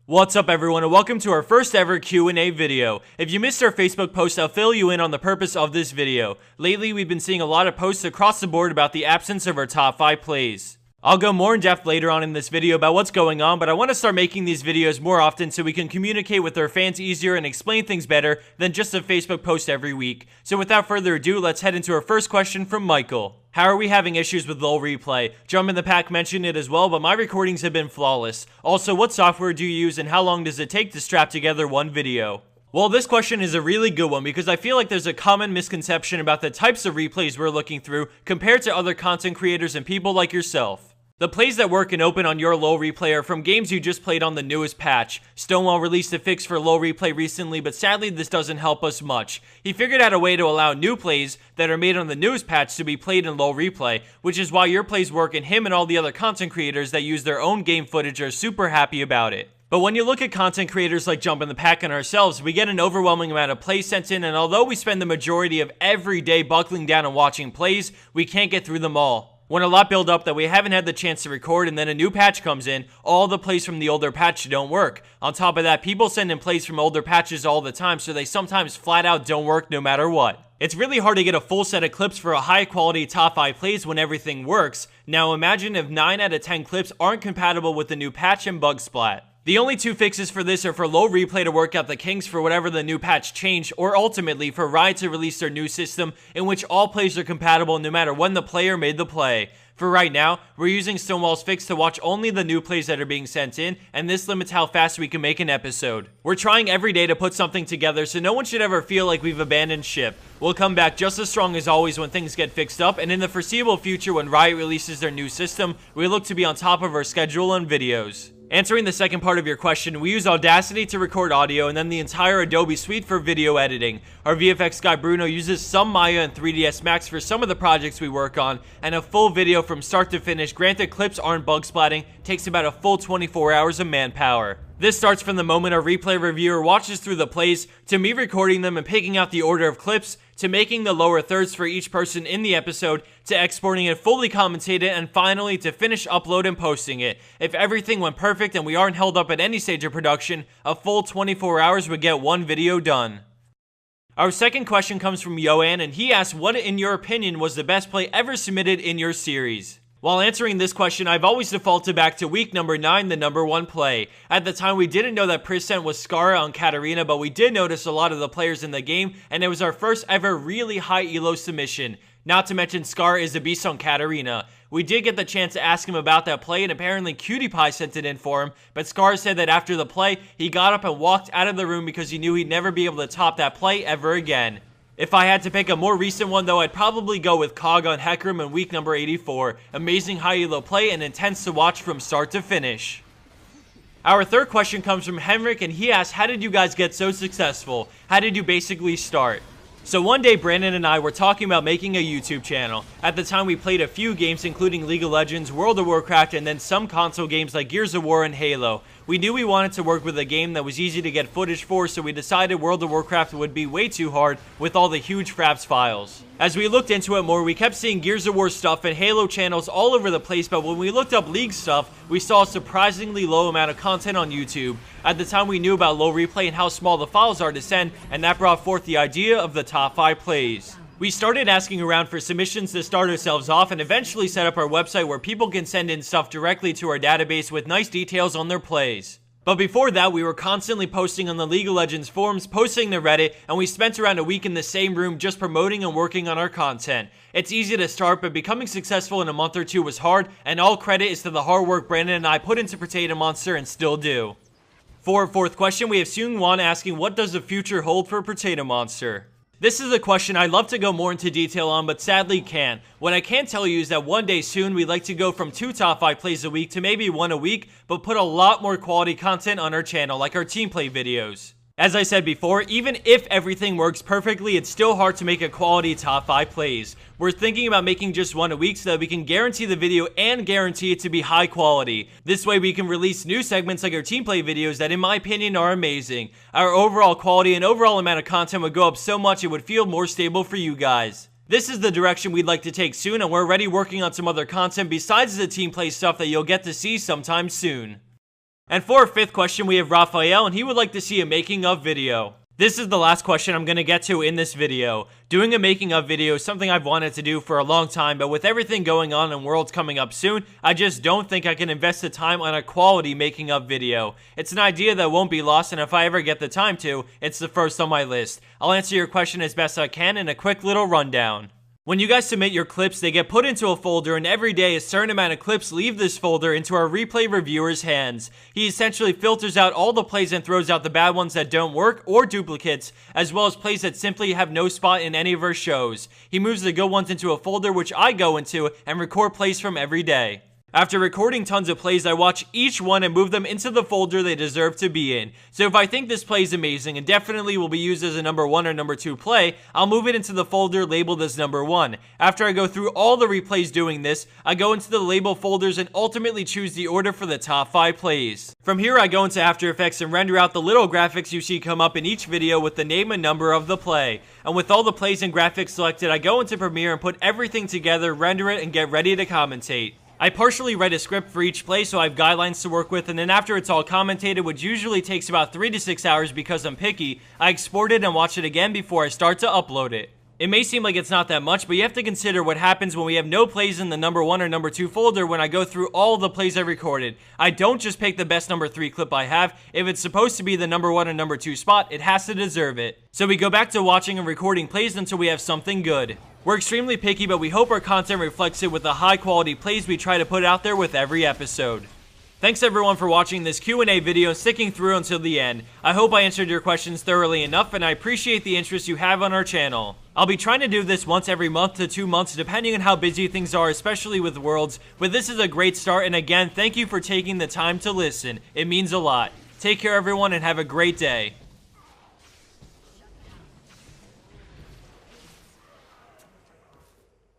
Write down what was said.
What's up everyone and welcome to our first ever Q&A video. If you missed our Facebook post, I'll fill you in on the purpose of this video. Lately we've been seeing a lot of posts across the board about the absence of our top 5 plays. I'll go more in depth later on in this video about what's going on, but I want to start making these videos more often so we can communicate with our fans easier and explain things better than just a Facebook post every week. So without further ado, let's head into our first question from Michael. How are we having issues with low replay? Jump in the Pack mentioned it as well, but my recordings have been flawless. Also, what software do you use and how long does it take to strap together one video? Well, this question is a really good one because I feel like there's a common misconception about the types of replays we're looking through compared to other content creators and people like yourself. The plays that work and open on your low replay are from games you just played on the newest patch. Stonewall released a fix for low replay recently, but sadly this doesn't help us much. He figured out a way to allow new plays that are made on the newest patch to be played in low replay, which is why your plays work and him and all the other content creators that use their own game footage are super happy about it. But when you look at content creators like Jump in the Pack and ourselves, we get an overwhelming amount of plays sent in, and although we spend the majority of every day buckling down and watching plays, we can't get through them all. When a lot build up that we haven't had the chance to record and then a new patch comes in, all the plays from the older patch don't work. On top of that, people send in plays from older patches all the time, so they sometimes flat out don't work no matter what. It's really hard to get a full set of clips for a high quality top 5 plays when everything works. Now imagine if 9 out of 10 clips aren't compatible with the new patch and bug splat. The only two fixes for this are for low replay to work out the kinks for whatever the new patch changed, or ultimately for Riot to release their new system in which all plays are compatible no matter when the player made the play. For right now, we're using Stonewall's fix to watch only the new plays that are being sent in, and this limits how fast we can make an episode. We're trying every day to put something together so no one should ever feel like we've abandoned ship. We'll come back just as strong as always when things get fixed up, and in the foreseeable future when Riot releases their new system, we look to be on top of our schedule and videos. Answering the second part of your question, we use Audacity to record audio and then the entire Adobe suite for video editing. Our VFX guy Bruno uses some Maya and 3ds Max for some of the projects we work on, and a full video from start to finish, granted clips aren't bug splatting, takes about a full 24 hours of manpower. This starts from the moment a replay reviewer watches through the plays, to me recording them and picking out the order of clips, to making the lower thirds for each person in the episode, to exporting it fully commentated, and finally to finish upload and posting it. If everything went perfect and we aren't held up at any stage of production, a full 24 hours would get one video done. Our second question comes from Yoan, and he asks, what in your opinion was the best play ever submitted in your series? While answering this question, I've always defaulted back to week number 9, the number 1 play. At the time, we didn't know that Percent was Scara on Katarina, but we did notice a lot of the players in the game, and it was our first ever really high elo submission. Not to mention, Scar is a beast on Katarina. We did get the chance to ask him about that play, and apparently Cutie Pie sent it in for him, but Scar said that after the play, he got up and walked out of the room because he knew he'd never be able to top that play ever again. If I had to pick a more recent one though, I'd probably go with Cog on Hecarim in week number 84. Amazing high elo play and intense to watch from start to finish. Our third question comes from Henrik, and he asks, how did you guys get so successful? How did you basically start? So one day Brandon and I were talking about making a YouTube channel. At the time we played a few games including League of Legends, World of Warcraft, and then some console games like Gears of War and Halo. We knew we wanted to work with a game that was easy to get footage for, so we decided World of Warcraft would be way too hard with all the huge Fraps files. As we looked into it more, we kept seeing Gears of War stuff and Halo channels all over the place, but when we looked up League stuff, we saw a surprisingly low amount of content on YouTube. At the time we knew about low replay and how small the files are to send, and that brought forth the idea of the top 5 plays. We started asking around for submissions to start ourselves off and eventually set up our website where people can send in stuff directly to our database with nice details on their plays. But before that, we were constantly posting on the League of Legends forums, posting to Reddit, and we spent around a week in the same room just promoting and working on our content. It's easy to start, but becoming successful in a month or two was hard, and all credit is to the hard work Brandon and I put into Protatomonster and still do. For our fourth question, we have Seung Won asking, what does the future hold for Protatomonster? This is a question I'd love to go more into detail on, but sadly can't. What I can tell you is that one day soon we'd like to go from 2 top 5 plays a week to maybe 1 a week, but put a lot more quality content on our channel, like our team play videos. As I said before, even if everything works perfectly, it's still hard to make a quality top 5 plays. We're thinking about making just 1 a week so that we can guarantee the video and guarantee it to be high quality. This way we can release new segments like our team play videos that in my opinion are amazing. Our overall quality and overall amount of content would go up so much it would feel more stable for you guys. This is the direction we'd like to take soon, and we're already working on some other content besides the team play stuff that you'll get to see sometime soon. And for our 5th question, we have Raphael, and he would like to see a making of video. This is the last question I'm going to get to in this video. Doing a making of video is something I've wanted to do for a long time, but with everything going on and Worlds coming up soon, I just don't think I can invest the time on a quality making of video. It's an idea that won't be lost, and if I ever get the time to, it's the first on my list. I'll answer your question as best I can in a quick little rundown. When you guys submit your clips, they get put into a folder, and every day a certain amount of clips leave this folder into our replay reviewer's hands. He essentially filters out all the plays and throws out the bad ones that don't work or duplicates, as well as plays that simply have no spot in any of our shows. He moves the good ones into a folder which I go into and record plays from every day. After recording tons of plays, I watch each one and move them into the folder they deserve to be in. So if I think this play is amazing and definitely will be used as a number 1 or number 2 play, I'll move it into the folder labeled as number 1. After I go through all the replays doing this, I go into the label folders and ultimately choose the order for the top 5 plays. From here, I go into After Effects and render out the little graphics you see come up in each video with the name and number of the play. And with all the plays and graphics selected, I go into Premiere and put everything together, render it, and get ready to commentate. I partially write a script for each play, so I have guidelines to work with, and then after it's all commentated, which usually takes about 3 to 6 hours because I'm picky, I export it and watch it again before I start to upload it. It may seem like it's not that much, but you have to consider what happens when we have no plays in the number 1 or number 2 folder when I go through all the plays I recorded. I don't just pick the best number 3 clip I have. If it's supposed to be the number 1 or number 2 spot, it has to deserve it. So we go back to watching and recording plays until we have something good. We're extremely picky, but we hope our content reflects it with the high quality plays we try to put out there with every episode. Thanks everyone for watching this Q&A video and sticking through until the end. I hope I answered your questions thoroughly enough, and I appreciate the interest you have on our channel. I'll be trying to do this once every month to 2 months depending on how busy things are, especially with Worlds, but this is a great start, and again, thank you for taking the time to listen. It means a lot. Take care everyone and have a great day.